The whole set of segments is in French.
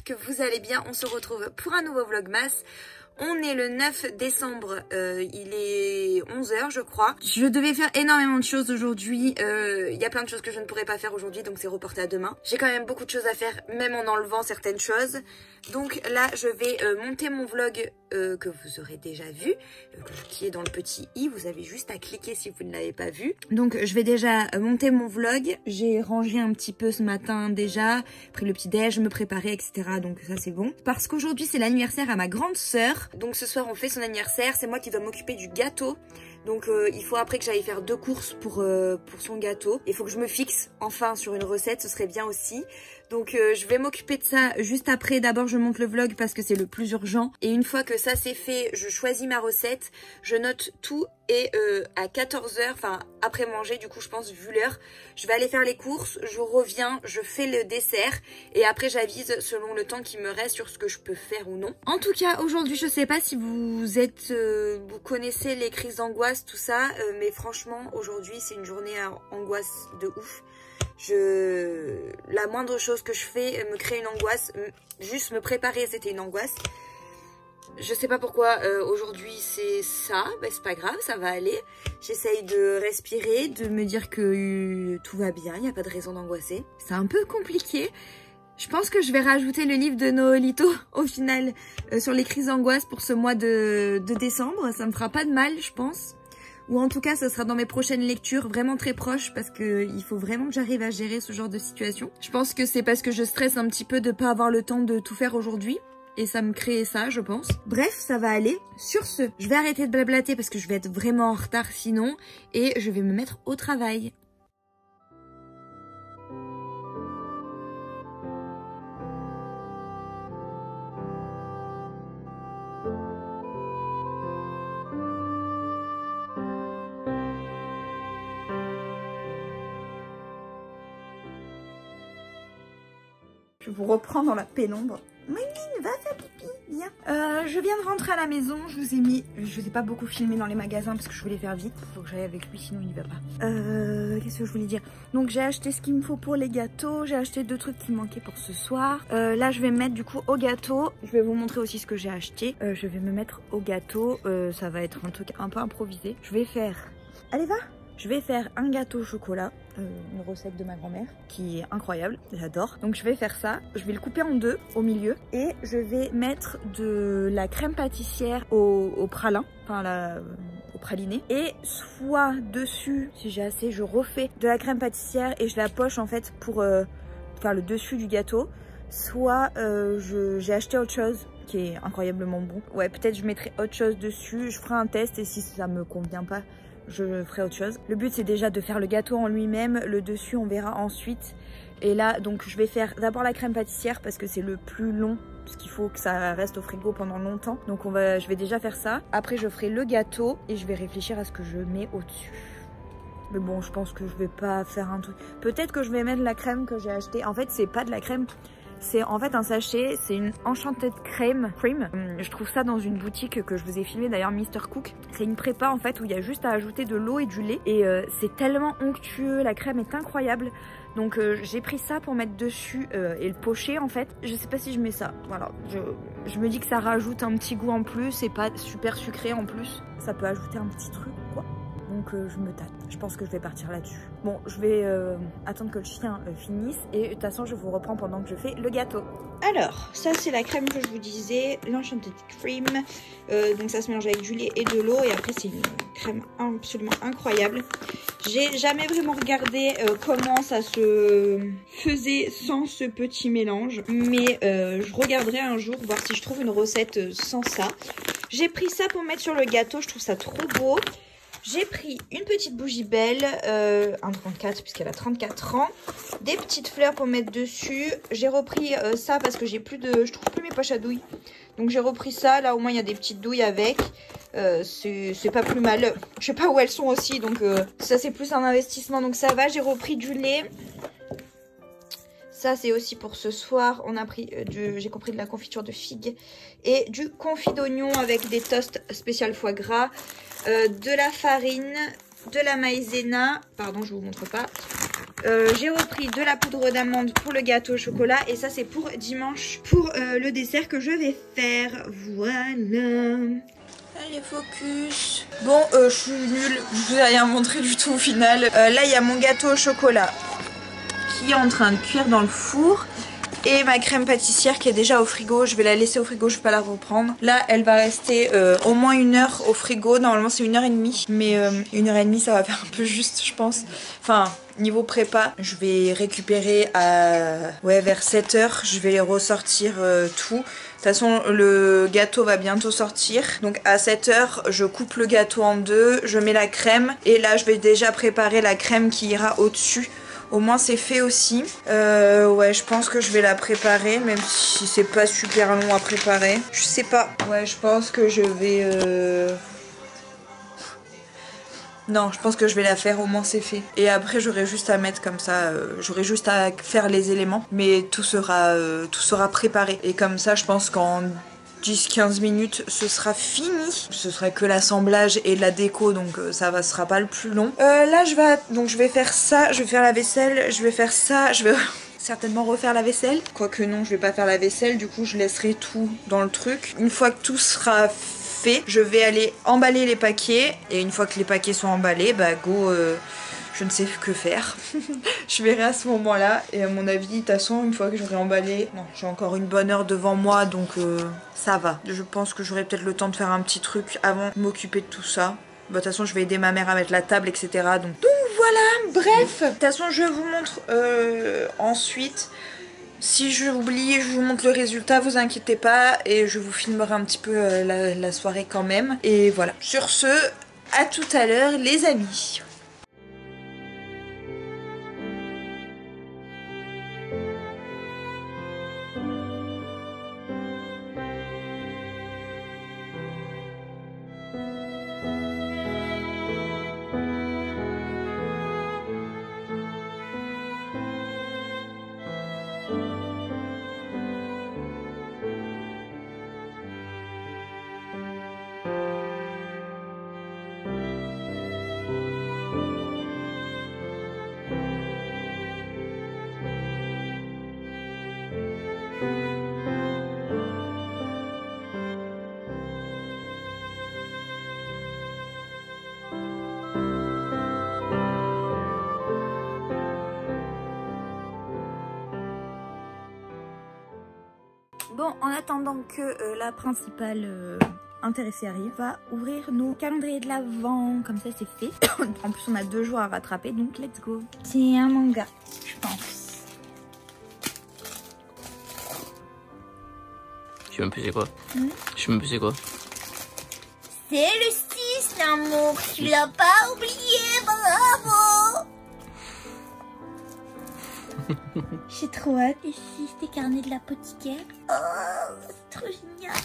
j'espère que vous allez bien. On se retrouve pour un nouveau vlogmas. On est le 9 décembre, il est 11 h je crois. Je devais faire énormément de choses aujourd'hui, il y a plein de choses que je ne pourrais pas faire aujourd'hui, donc c'est reporté à demain. J'ai quand même beaucoup de choses à faire, même en enlevant certaines choses. Donc là, je vais monter mon vlog que vous aurez déjà vu, qui est dans le petit i, vous avez juste à cliquer si vous ne l'avez pas vu. Donc je vais déjà monter mon vlog, j'ai rangé un petit peu ce matin déjà, pris le petit déj, me préparer, etc. Donc ça c'est bon. Parce qu'aujourd'hui c'est l'anniversaire à ma grande sœur, donc ce soir on fait son anniversaire, c'est moi qui dois m'occuper du gâteau. Donc il faut après que j'aille faire 2 courses pour son gâteau. Il faut que je me fixe enfin sur une recette, ce serait bien aussi. Donc je vais m'occuper de ça juste après. D'abord je monte le vlog parce que c'est le plus urgent. Et une fois que ça c'est fait, je choisis ma recette, je note tout et à 14 h, enfin après manger du coup je pense vu l'heure, je vais aller faire les courses, je reviens, je fais le dessert et après j'avise selon le temps qui me reste sur ce que je peux faire ou non. En tout cas aujourd'hui je sais pas si vous êtes, vous connaissez les crises d'angoisse tout ça, mais franchement aujourd'hui c'est une journée à angoisse de ouf. La moindre chose que je fais me crée une angoisse, juste me préparer c'était une angoisse. Je sais pas pourquoi aujourd'hui c'est ça, bah, c'est pas grave, ça va aller. J'essaye de respirer, de me dire que tout va bien, il n'y a pas de raison d'angoisser. C'est un peu compliqué. Je pense que je vais rajouter le livre de Noelito au final sur les crises d'angoisse pour ce mois de décembre. Ça me fera pas de mal je pense. Ou en tout cas, ça sera dans mes prochaines lectures, vraiment très proches, parce que il faut vraiment que j'arrive à gérer ce genre de situation. Je pense que c'est parce que je stresse un petit peu de pas avoir le temps de tout faire aujourd'hui. Et ça me crée ça, je pense. Bref, ça va aller. Sur ce, je vais arrêter de blablater parce que je vais être vraiment en retard sinon. Et je vais me mettre au travail. Je vous reprends dans la pénombre. Méline, va faire pipi, viens. Je viens de rentrer à la maison, je vous ai mis... Je vous ai pas beaucoup filmé dans les magasins parce que je voulais faire vite. Faut que j'aille avec lui, sinon il n'y va pas. Qu'est-ce que je voulais dire? Donc j'ai acheté ce qu'il me faut pour les gâteaux. J'ai acheté 2 trucs qui me manquaient pour ce soir. Là je vais me mettre du coup au gâteau. Je vais vous montrer aussi ce que j'ai acheté. Je vais me mettre au gâteau. Ça va être un truc un peu improvisé. Je vais faire... Allez, va! Je vais faire un gâteau au chocolat, une recette de ma grand-mère qui est incroyable, j'adore. Donc je vais faire ça, je vais le couper en 2 au milieu et je vais mettre de la crème pâtissière au pralin, enfin au praliné. Et soit dessus, si j'ai assez, je refais de la crème pâtissière et je la poche en fait pour faire le dessus du gâteau. Soit j'ai acheté autre chose qui est incroyablement bon. Ouais, peut-être je mettrai autre chose dessus, je ferai un test et si ça me convient pas, je ferai autre chose. Le but c'est déjà de faire le gâteau en lui-même, le dessus on verra ensuite. Et là donc je vais faire d'abord la crème pâtissière parce que c'est le plus long, parce qu'il faut que ça reste au frigo pendant longtemps. Donc je vais déjà faire ça. Après je ferai le gâteau et je vais réfléchir à ce que je mets au-dessus. Mais bon, je pense que je vais pas faire un truc. Peut-être que je vais mettre la crème que j'ai achetée. En fait c'est pas de la crème, c'est en fait un sachet, c'est une Enchanted Cream. Je trouve ça dans une boutique que je vous ai filmé d'ailleurs, Mr Cook. C'est une prépa en fait où il y a juste à ajouter de l'eau et du lait. Et c'est tellement onctueux, la crème est incroyable. Donc j'ai pris ça pour mettre dessus et le pocher en fait. Je sais pas si je mets ça, voilà. Je me dis que ça rajoute un petit goût en plus, c'est pas super sucré en plus. Ça peut ajouter un petit truc quoi. Donc je me tâte, je pense que je vais partir là-dessus. Bon, je vais attendre que le chien finisse et de toute façon je vous reprends pendant que je fais le gâteau. Alors, ça c'est la crème que je vous disais, l'Enchanted Cream. Donc ça se mélange avec du lait et de l'eau et après c'est une crème absolument incroyable. J'ai jamais vraiment regardé comment ça se faisait sans ce petit mélange. Mais je regarderai un jour, voir si je trouve une recette sans ça. J'ai pris ça pour mettre sur le gâteau, je trouve ça trop beau. J'ai pris une petite bougie belle, 1,34 puisqu'elle a 34 ans. Des petites fleurs pour mettre dessus. J'ai repris ça parce que j'ai plus de... Je trouve plus mes poches à douilles. Donc j'ai repris ça. Là au moins il y a des petites douilles avec. C'est pas plus mal. Je sais pas où elles sont aussi. Donc ça c'est plus un investissement. Donc ça va. J'ai repris du lait. Ça c'est aussi pour ce soir. On a pris j'ai compris de la confiture de figues et du confit d'oignon avec des toasts spécial foie gras, de la farine, de la maïzena. Pardon, je vous montre pas. J'ai repris de la poudre d'amande pour le gâteau au chocolat. Et ça c'est pour dimanche, pour le dessert que je vais faire. Voilà. Allez, focus. Bon, je suis nulle, je vous ai rien montré du tout au final. Là, il y a mon gâteau au chocolat qui est en train de cuire dans le four. Et ma crème pâtissière qui est déjà au frigo. Je vais la laisser au frigo, je vais pas la reprendre. Là, elle va rester au moins 1 heure au frigo. Normalement, c'est 1h30. Mais 1h30, ça va faire un peu juste, je pense. Enfin, niveau prépa, je vais récupérer vers 7h. Je vais ressortir tout. De toute façon, le gâteau va bientôt sortir. Donc à 7h, je coupe le gâteau en deux. Je mets la crème. Et là, je vais déjà préparer la crème qui ira au-dessus. Au moins c'est fait aussi. Ouais, je pense que je vais la préparer, même si c'est pas super long à préparer. Je sais pas. Ouais, je pense que je vais... Non, je pense que je vais la faire, au moins c'est fait. Et après j'aurai juste à mettre comme ça, j'aurai juste à faire les éléments. Mais tout sera préparé. Et comme ça, je pense qu'en 10-15 minutes ce sera fini. Ce sera que l'assemblage et la déco, donc ça sera pas le plus long. Là je vais faire ça, je vais faire la vaisselle, je vais faire ça, je vais certainement refaire la vaisselle. Quoique non, je vais pas faire la vaisselle, du coup je laisserai tout dans le truc. Une fois que tout sera fait, je vais aller emballer les paquets. Et une fois que les paquets sont emballés, bah go... je ne sais que faire. Je verrai à ce moment-là. Et à mon avis, de toute façon, une fois que j'aurai emballé... Non, j'ai encore une bonne heure devant moi, donc ça va. Je pense que j'aurai peut-être le temps de faire un petit truc avant de m'occuper de tout ça. Bah, de toute façon, je vais aider ma mère à mettre la table, etc. Donc voilà, bref. De toute façon, je vous montre ensuite. Si je oublie, je vous montre le résultat, vous inquiétez pas. Et je vous filmerai un petit peu la soirée quand même. Et voilà. Sur ce, à tout à l'heure, les amis. Bon, en attendant que la principale intéressée arrive, on va ouvrir nos calendriers de l'Avent. Comme ça, c'est fait. En plus, on a 2 jours à rattraper, donc let's go. C'est un manga, je pense. Je sais même plus c'est quoi. Je sais même plus c'est quoi. C'est le 6, l'amour. Tu l'as pas oublié, bravo. J'ai trop hâte. Et si c'était carnet de l'apothicaire. Oh, c'est trop génial.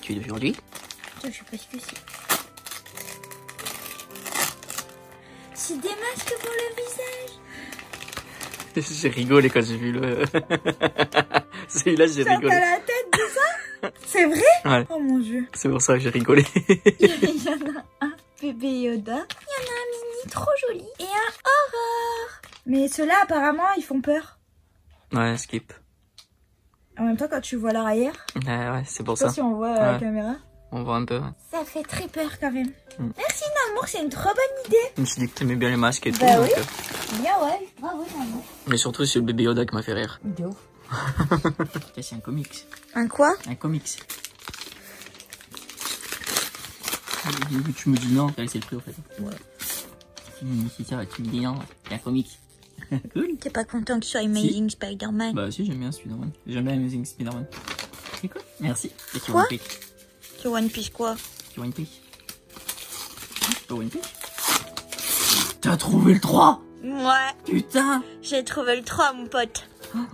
Tu es d'aujourd'hui? Je sais pas ce que c'est. C'est des masques pour le visage. J'ai rigolé quand j'ai vu le... Celui-là, j'ai rigolé. T'as la tête de ça? C'est vrai? Ouais. Oh mon dieu. C'est pour ça que j'ai rigolé. Il y en a un bébé Yoda. Il y en a un mini trop joli. Et un Aurore. Mais ceux-là, apparemment, ils font peur. Ouais, skip. En même temps, quand tu vois l'arrière. Ouais, c'est pour Je sais ça. pas si on voit la caméra. On voit un peu. Ouais. Ça fait très peur quand même. Merci Namour, c'est une trop bonne idée. Je me suis dit que t'aimais bien les masques et tout. Bah oui. Donc, Bien ouais. Bravo Namour. Mais surtout, c'est le bébé Yoda qui m'a fait rire. De ouf. C'est un comics. Un quoi? Un comics. Tu me dis non, c'est le prix au fait. Ouais. Si ça va, tu me dis non, c'est un comics. Cool. T'es pas content que ce soit Amazing Spider-Man? Bah si, j'aime bien Spider-Man. J'aime bien Amazing Spider-Man. C'est cool. Merci. Et tu Quoi? One Piece. Tu One Piece quoi? Tu One Piece. Tu One Piece. T'as trouvé le 3? Ouais. Putain. J'ai trouvé le 3 mon pote.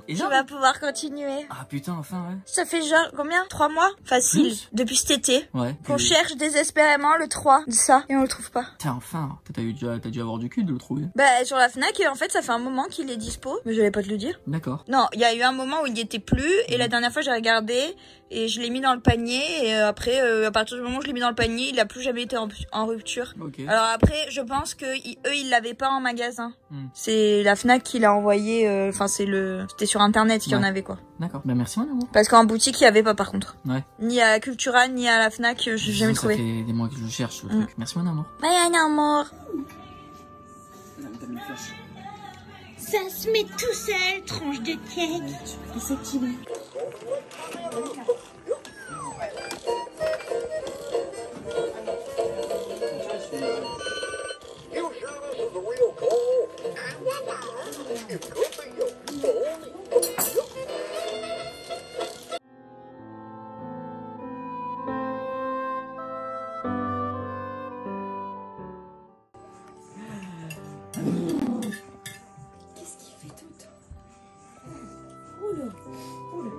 Et Tu vas pouvoir continuer. Ah putain, enfin, ouais. Ça fait genre combien? 3 mois? Facile. Plus. Depuis cet été. Ouais. Qu'on cherche désespérément le 3 de ça et on le trouve pas. Tiens, enfin, t'as dû avoir du cul de le trouver. Bah sur la Fnac et en fait ça fait un moment qu'il est dispo. Mais je vais pas te le dire. D'accord. Non, il y a eu un moment où il y était plus et la dernière fois j'ai regardé et je l'ai mis dans le panier et après à partir du moment où je l'ai mis dans le panier il a plus jamais été en rupture. Ok. Alors après je pense que eux ils l'avaient pas en magasin. Hmm. C'est la Fnac qui l'a envoyé, enfin c'était sur internet qu'il y en Ouais. avait quoi. D'accord. Bah merci mon amour. Parce qu'en boutique il y avait pas par contre. Ouais. Ni à Cultura ni à la Fnac j'ai jamais Ça trouvé. fait des mois que je cherche le truc. Merci mon amour. Bye amour. Ça se met tout seul, tranche de cake. C'est petit. Qu'est-ce qu'il fait tout le temps? Oula, oula.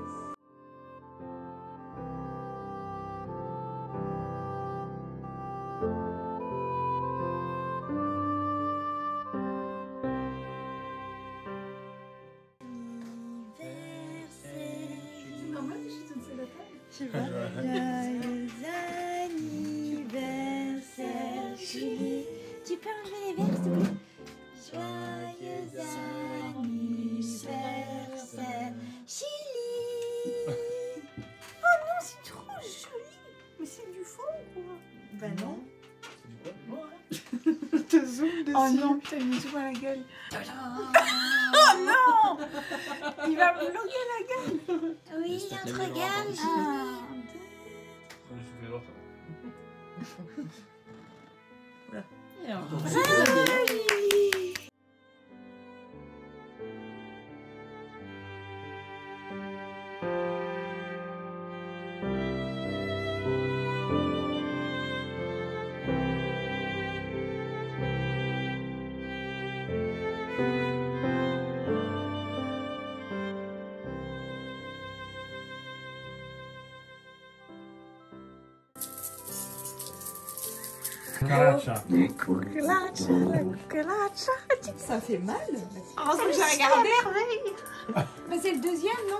Je sais pas. Joyeux anniversaire, Julie. Tu peux enlever les verres, s'il te plaît? Joyeux anniversaire, Julie. Oh non, c'est trop joli. Mais c'est du faux ou quoi? Bah non. C'est du quoi? Te zoom dessus. Oh non, putain, il me zoome à la gueule. Oh non. Il va me bloquer la gueule. Oui, J'espère on te que la regarde, vidéo Julie. Cucaracha. Ça fait mal. Ah, c'est le deuxième, non?